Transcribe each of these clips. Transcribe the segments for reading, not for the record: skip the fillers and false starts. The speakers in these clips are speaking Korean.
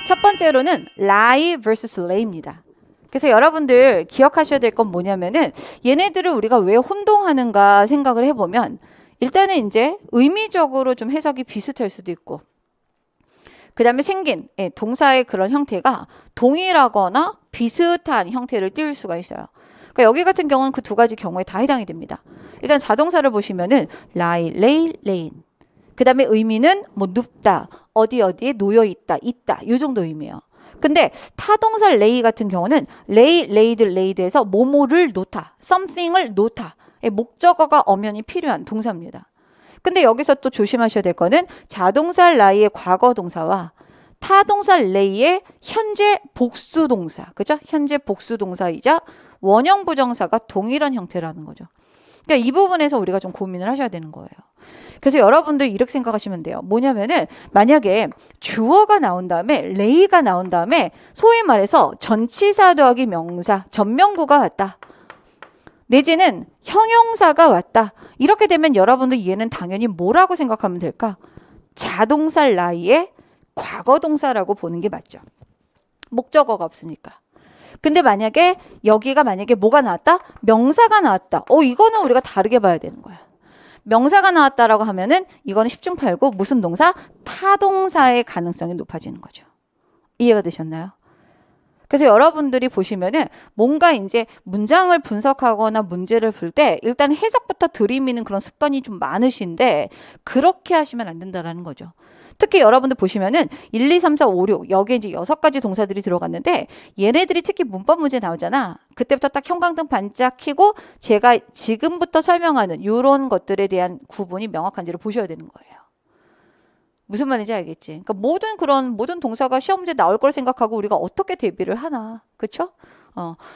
첫 번째로는 lie vs lay입니다. 그래서 여러분들 기억하셔야 될 건 뭐냐면은 얘네들을 우리가 왜 혼동하는가 생각을 해보면 일단은 이제 의미적으로 좀 해석이 비슷할 수도 있고 그 다음에 생긴 동사의 그런 형태가 동일하거나 비슷한 형태를 띄울 수가 있어요. 그러니까 여기 같은 경우는 그 두 가지 경우에 다 해당이 됩니다. 일단 자동사를 보시면은 lie, lay, layin. 그 다음에 의미는 뭐 눕다, 어디에 놓여 있다, 이 정도 의미예요. 근데 타동사 lay 같은 경우는 lay, laid, laid에서 뭐뭐를 놓다, something을 놓다. 목적어가 엄연히 필요한 동사입니다. 근데 여기서 또 조심하셔야 될 거는 자동사 lie의 과거 동사와 타동사 lay의 현재 복수 동사, 그죠? 현재 복수 동사이자 원형 부정사가 동일한 형태라는 거죠. 그러니까 이 부분에서 우리가 좀 고민을 하셔야 되는 거예요. 그래서 여러분들 이렇게 생각하시면 돼요. 뭐냐면은 만약에 주어가 나온 다음에 lay가 나온 다음에 소위 말해서 전치사 더하기 명사, 전명구가 왔다. 내지는 형용사가 왔다. 이렇게 되면 여러분들 얘는 당연히 뭐라고 생각하면 될까? 자동사 lie의 과거 동사라고 보는 게 맞죠. 목적어가 없으니까. 근데 만약에 여기가 만약에 뭐가 나왔다? 명사가 나왔다. 이거는 우리가 다르게 봐야 되는 거야. 명사가 나왔다라고 하면은 이거는 10중8구 무슨 동사? 타동사의 가능성이 높아지는 거죠. 이해가 되셨나요? 그래서 여러분들이 보시면은 뭔가 이제 문장을 분석하거나 문제를 풀 때 일단 해석부터 들이미는 그런 습관이 좀 많으신데 그렇게 하시면 안 된다라는 거죠. 특히 여러분들 보시면은 1, 2, 3, 4, 5, 6 여기에 이제 6가지 동사들이 들어갔는데 얘네들이 특히 문법 문제 나오잖아. 그때부터 딱 형광등 반짝 켜고 제가 지금부터 설명하는 이런 것들에 대한 구분이 명확한지를 보셔야 되는 거예요. 무슨 말인지 알겠지? 그러니까 모든 동사가 시험 문제 나올 걸 생각하고 우리가 어떻게 대비를 하나. 그렇죠?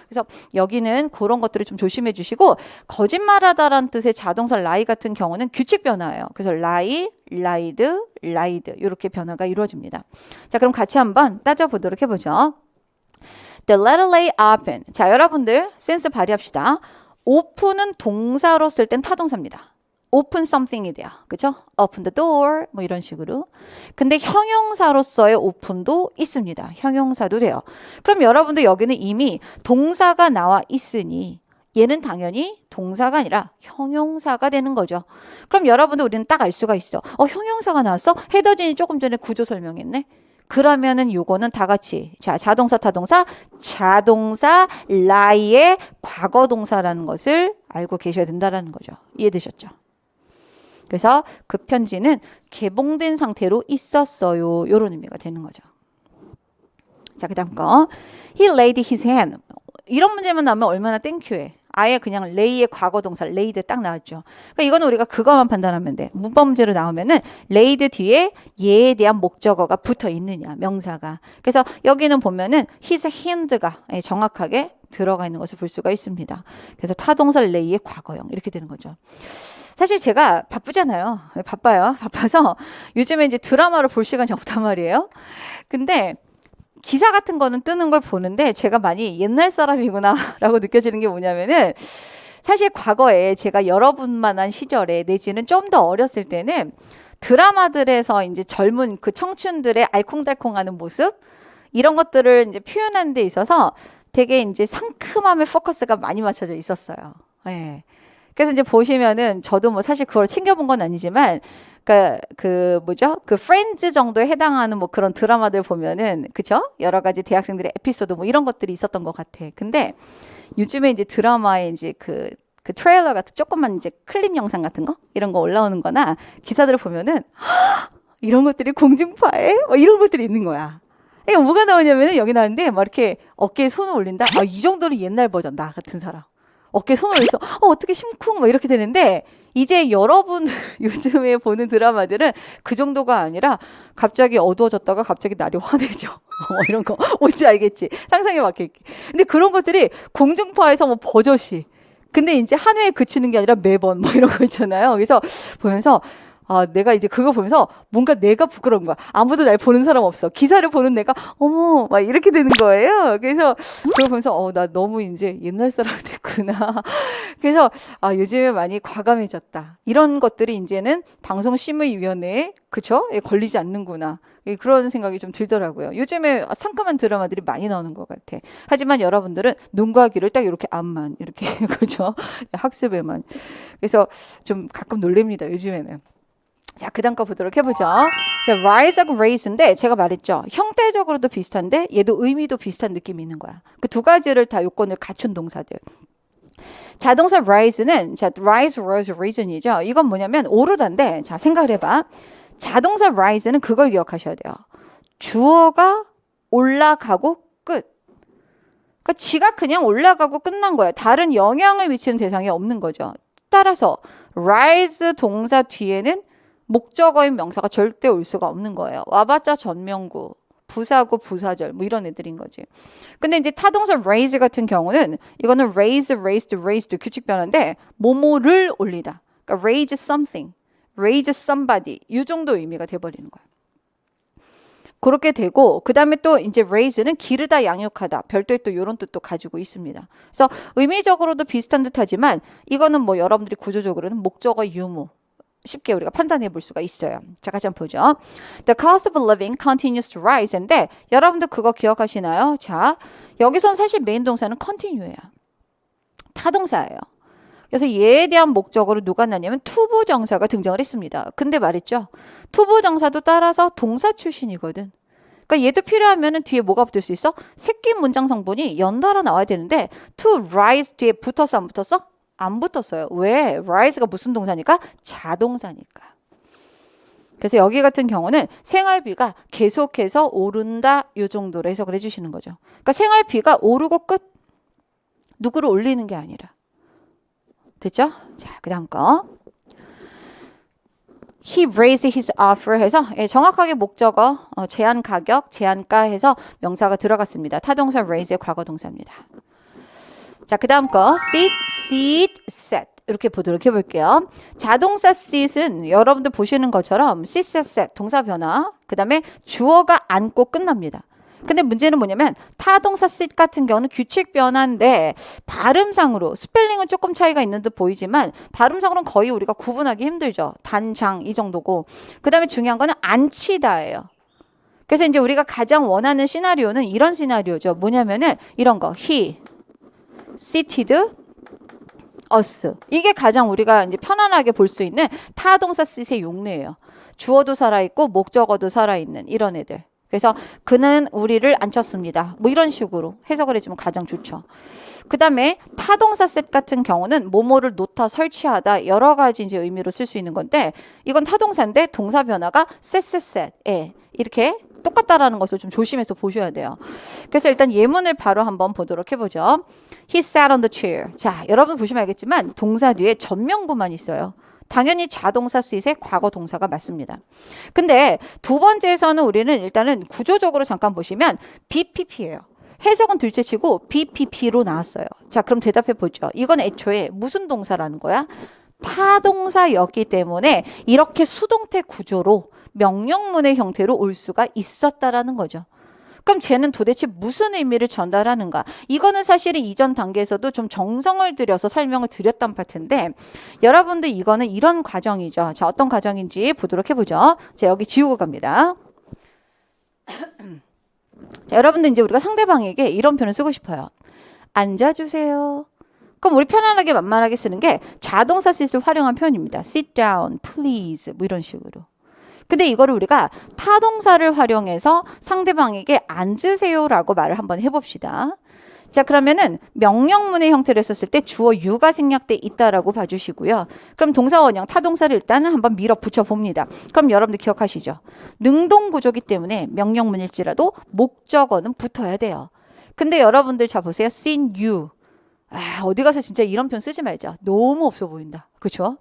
그래서 여기는 그런 것들을 좀 조심해 주시고 거짓말하다라는 뜻의 자동사 lie 같은 경우는 규칙 변화예요. 그래서 lie, lied, lied 이렇게 변화가 이루어집니다. 자, 그럼 같이 한번 따져보도록 해보죠. The letter lay open. 자, 여러분들 센스 발휘합시다. open은 동사로 쓸 땐 타동사입니다. open something이 돼요. 그죠? open the door 뭐 이런 식으로. 근데 형용사로서의 open도 있습니다. 형용사도 돼요. 그럼 여러분들 여기는 이미 동사가 나와 있으니 얘는 당연히 동사가 아니라 형용사가 되는 거죠. 그럼 여러분들 우리는 딱 알 수가 있어. 형용사가 나왔어? 헤더진이 조금 전에 구조 설명했네. 그러면은 요거는 다 같이 자 자동사 타동사 자동사 lie의 과거 동사라는 것을 알고 계셔야 된다라는 거죠. 이해되셨죠? 그래서 그 편지는 개봉된 상태로 있었어요. 이런 의미가 되는 거죠. 자, 그 다음 거. He laid his hand. 이런 문제만 나오면 얼마나 땡큐해. 아예 그냥 lay의 과거 동사 laid 딱 나왔죠. 그러니까 이거는 우리가 그것만 판단하면 돼. 문법 문제로 나오면은 laid 뒤에 얘에 대한 목적어가 붙어 있느냐, 명사가. 그래서 여기는 보면은 his hand가 정확하게 들어가 있는 것을 볼 수가 있습니다. 그래서 타동사 lay의 과거형 이렇게 되는 거죠. 사실 제가 바쁘잖아요. 바빠요. 바빠서 요즘에 이제 드라마를 볼 시간이 없단 말이에요. 근데 기사 같은 거는 뜨는 걸 보는데 제가 많이 옛날 사람이구나 라고 느껴지는 게 뭐냐면은 사실 과거에 제가 여러분만한 시절에 내지는 좀 더 어렸을 때는 드라마들에서 이제 젊은 그 청춘들의 알콩달콩하는 모습 이런 것들을 이제 표현하는 데 있어서 되게 이제 상큼함에 포커스가 많이 맞춰져 있었어요. 네. 그래서 이제 보시면은 저도 뭐 사실 그걸 챙겨본 건 아니지만 그 프렌즈 정도에 해당하는 뭐 그런 드라마들 보면은 그죠? 여러 가지 대학생들의 에피소드 뭐 이런 것들이 있었던 것 같아. 근데 요즘에 이제 드라마에 이제 그 트레일러 같은 조금만 이제 클립 영상 같은 거 이런 거 올라오는 거나 기사들을 보면은 이런 것들이 공중파에 뭐 이런 것들이 있는 거야. 그러니까 뭐가 나오냐면은 여기 나오는데 막 이렇게 어깨에 손을 올린다. 이 정도는 옛날 버전 나 같은 사람. 어깨에 손을 올려서 어떻게 심쿵 뭐 이렇게 되는데 이제 여러분 요즘에 보는 드라마들은 그 정도가 아니라 갑자기 어두워졌다가 갑자기 날이 환해져. 이런 거 뭔지 알겠지? 상상에 막힐게. 근데 그런 것들이 공중파에서 뭐 버젓이. 근데 이제 한 회에 그치는 게 아니라 매번 뭐 이런 거 있잖아요. 그래서 보면서 내가 이제 그거 보면서 뭔가 내가 부끄러운 거야. 아무도 날 보는 사람 없어. 기사를 보는 내가 어머 막 이렇게 되는 거예요. 그래서 그거 보면서 나 너무 이제 옛날 사람 됐구나. 그래서 요즘에 많이 과감해졌다. 이런 것들이 이제는 방송심의위원회에 그쵸? 에 걸리지 않는구나. 그런 생각이 좀 들더라고요. 요즘에 상큼한 드라마들이 많이 나오는 것 같아. 하지만 여러분들은 눈과 귀를 딱 이렇게 앞만 이렇게 그죠? 학습에만. 그래서 좀 가끔 놀랍니다. 요즘에는. 자, 그 다음 거 보도록 해보죠. 자, rise하고 raise인데 제가 말했죠. 형태적으로도 비슷한데 얘도 의미도 비슷한 느낌이 있는 거야. 그 두 가지를 다 요건을 갖춘 동사들. 자동사 rise는 자, rise, rose, reason이죠. 이건 뭐냐면 오르다인데 자, 생각을 해봐. 자동사 rise는 그걸 기억하셔야 돼요. 주어가 올라가고 끝. 그러니까 지가 그냥 올라가고 끝난 거예요. 다른 영향을 미치는 대상이 없는 거죠. 따라서 rise 동사 뒤에는 목적어인 명사가 절대 올 수가 없는 거예요. 와봤자 전명구, 부사구, 부사절 뭐 이런 애들인 거지. 근데 이제 타동사 raise 같은 경우는 이거는 raise, raised, raised 규칙 변화인데 뭐뭐를 올리다. 그러니까 raise something, raise somebody 이 정도 의미가 돼버리는 거예요. 그렇게 되고 그 다음에 또 이제 raise는 기르다, 양육하다 별도의 또 이런 뜻도 가지고 있습니다. 그래서 의미적으로도 비슷한 듯하지만 이거는 뭐 여러분들이 구조적으로는 목적어 유무 쉽게 우리가 판단해 볼 수가 있어요. 자, 같이 한번 보죠. The cost of living continues to rise인데 여러분들 그거 기억하시나요? 자, 여기선 사실 메인 동사는 continue예요. 타동사예요. 그래서 얘에 대한 목적어로 누가 나냐면 투부정사가 등장을 했습니다. 근데 말했죠. 투부정사도 따라서 동사 출신이거든. 그러니까 얘도 필요하면은 뒤에 뭐가 붙을 수 있어? 새끼 문장 성분이 연달아 나와야 되는데 to rise 뒤에 붙었어 안 붙었어? 안 붙었어요. 왜? rise가 무슨 동사니까? 자동사니까. 그래서 여기 같은 경우는 생활비가 계속해서 오른다 이 정도로 해석을 해주시는 거죠. 그러니까 생활비가 오르고 끝. 누구를 올리는 게 아니라. 됐죠? 자, 그 다음 거. He raised his offer 해서 정확하게 목적어, 제한 가격, 제한가 해서 명사가 들어갔습니다. 타동사 raise의 과거 동사입니다. 자, 그 다음 거 sit, set 이렇게 보도록 해볼게요. 자동사 sit은 여러분들 보시는 것처럼 sit, set 동사 변화 그 다음에 주어가 앉고 끝납니다. 근데 문제는 뭐냐면 타동사 sit 같은 경우는 규칙 변화인데 발음상으로 스펠링은 조금 차이가 있는 듯 보이지만 발음상으로는 거의 우리가 구분하기 힘들죠. 단장 이 정도고 그 다음에 중요한 거는 앉히다예요. 그래서 이제 우리가 가장 원하는 시나리오는 이런 시나리오죠. 뭐냐면은 이런 거 he seated us 이게 가장 우리가 이제 편안하게 볼 수 있는 타동사 sit의 용례예요. 주어도 살아있고 목적어도 살아있는 이런 애들. 그래서 그는 우리를 앉혔습니다. 뭐 이런 식으로 해석을 해주면 가장 좋죠. 그 다음에 타동사 셋 같은 경우는 뭐뭐를 놓다, 설치하다 여러 가지 이제 의미로 쓸 수 있는 건데 이건 타동사인데 동사 변화가 셋 이렇게 똑같다라는 것을 좀 조심해서 보셔야 돼요. 그래서 일단 예문을 바로 한번 보도록 해보죠. He sat on the chair. 자, 여러분 보시면 알겠지만 동사 뒤에 전명구만 있어요. 당연히 자동사 sit의 과거 동사가 맞습니다. 근데 두 번째에서는 우리는 일단은 구조적으로 잠깐 보시면 BPP예요. 해석은 둘째치고 BPP로 나왔어요. 자, 그럼 대답해 보죠. 이건 애초에 무슨 동사라는 거야? 타동사였기 때문에 이렇게 수동태 구조로 명령문의 형태로 올 수가 있었다라는 거죠. 그럼 쟤는 도대체 무슨 의미를 전달하는가? 이거는 사실은 이전 단계에서도 좀 정성을 들여서 설명을 드렸던 파트인데 여러분들 이거는 이런 과정이죠. 자, 어떤 과정인지 보도록 해보죠. 자, 여기 지우고 갑니다. 자, 여러분들 이제 우리가 상대방에게 이런 표현을 쓰고 싶어요. 앉아주세요. 그럼 우리 편안하게 만만하게 쓰는 게 자동사 sit을 활용한 표현입니다. Sit down, please 뭐 이런 식으로. 근데 이거를 우리가 타동사를 활용해서 상대방에게 앉으세요라고 말을 한번 해봅시다. 자, 그러면은 명령문의 형태로 했었을 때 주어 you가 생략돼 있다라고 봐주시고요. 그럼 동사 원형 타동사를 일단은 한번 밀어붙여 봅니다. 그럼 여러분들 기억하시죠? 능동 구조기 때문에 명령문일지라도 목적어는 붙어야 돼요. 근데 여러분들 자 보세요. seen you. 어디 가서 진짜 이런 표현 쓰지 말자. 너무 없어 보인다. 그렇죠?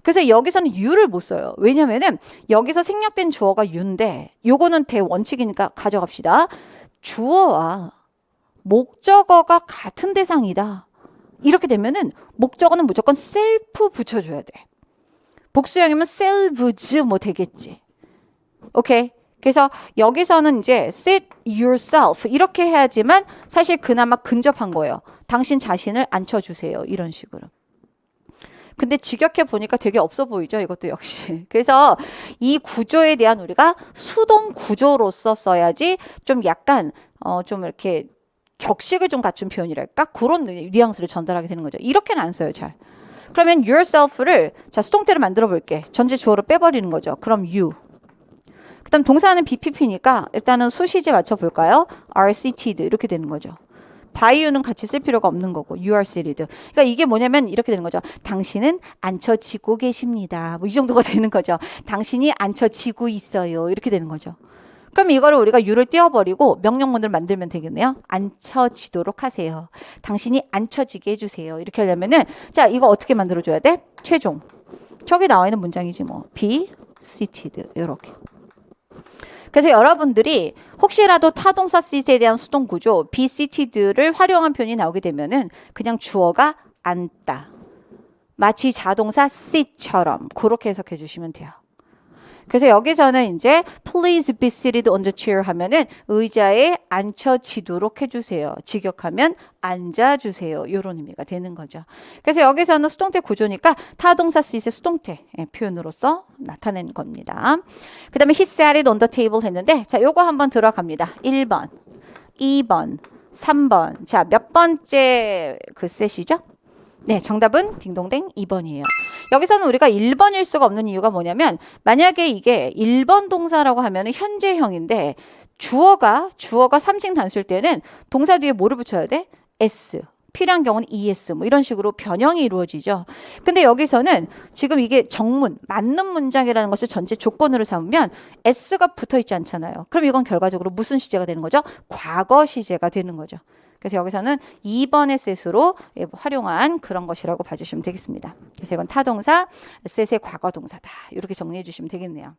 그래서 여기서는 you를 못 써요. 왜냐면은 여기서 생략된 주어가 you인데 요거는 대원칙이니까 가져갑시다. 주어와 목적어가 같은 대상이다. 이렇게 되면은 목적어는 무조건 self 붙여줘야 돼. 복수형이면 selves 뭐 되겠지. 오케이. 그래서 여기서는 이제 sit yourself 이렇게 해야지만 사실 그나마 근접한 거예요. 당신 자신을 앉혀주세요. 이런 식으로. 근데 직역해 보니까 되게 없어 보이죠? 이것도 역시. 그래서 이 구조에 대한 우리가 수동 구조로서 써야지 좀 약간 좀 이렇게 격식을 좀 갖춘 표현이랄까? 그런 뉘앙스를 전달하게 되는 거죠. 이렇게는 안 써요, 잘. 그러면 yourself를 자 수동태를 만들어 볼게. 전제 주어로 빼버리는 거죠. 그럼 you. 그다음 동사는 BPP니까 일단은 수시제 맞춰 볼까요? are seated 이렇게 되는 거죠. by you는 같이 쓸 필요가 없는 거고 you are seated. 그러니까 이게 뭐냐면 이렇게 되는 거죠. 당신은 앉혀지고 계십니다. 뭐 이 정도가 되는 거죠. 당신이 앉혀지고 있어요. 이렇게 되는 거죠. 그럼 이거를 우리가 you를 띄워버리고 명령문을 만들면 되겠네요. 앉혀지도록 하세요. 당신이 앉혀지게 해주세요. 이렇게 하려면은 자 이거 어떻게 만들어줘야 돼? 최종. 저기 나와 있는 문장이지 뭐. be seated 이렇게. 그래서 여러분들이 혹시라도 타동사 sit에 대한 수동 구조 be seated를 활용한 표현이 나오게 되면은 그냥 주어가 앉다. 마치 자동사 sit처럼 그렇게 해석해 주시면 돼요. 그래서 여기서는 이제 please be seated on the chair 하면은 의자에 앉혀지도록 해주세요. 직역하면 앉아주세요. 이런 의미가 되는 거죠. 그래서 여기서는 수동태 구조니까 타동사 sit의 수동태 표현으로서 나타낸 겁니다. 그 다음에 he sat it on the table 했는데 자 요거 한번 들어갑니다. 1번, 2번, 3번. 자 몇 번째 그 셋이죠? 네, 정답은 딩동댕 2번이에요. 여기서는 우리가 1번일 수가 없는 이유가 뭐냐면 만약에 이게 1번 동사라고 하면 현재형인데 주어가 3식 단수일 때는 동사 뒤에 뭐를 붙여야 돼? s. 필요한 경우는 es 뭐 이런 식으로 변형이 이루어지죠. 근데 여기서는 지금 이게 정문, 맞는 문장이라는 것을 전제 조건으로 삼으면 s가 붙어 있지 않잖아요. 그럼 이건 결과적으로 무슨 시제가 되는 거죠? 과거 시제가 되는 거죠. 그래서 여기서는 2번의 set으로 활용한 그런 것이라고 봐주시면 되겠습니다. 그래서 이건 타동사, set의 과거 동사다. 이렇게 정리해 주시면 되겠네요.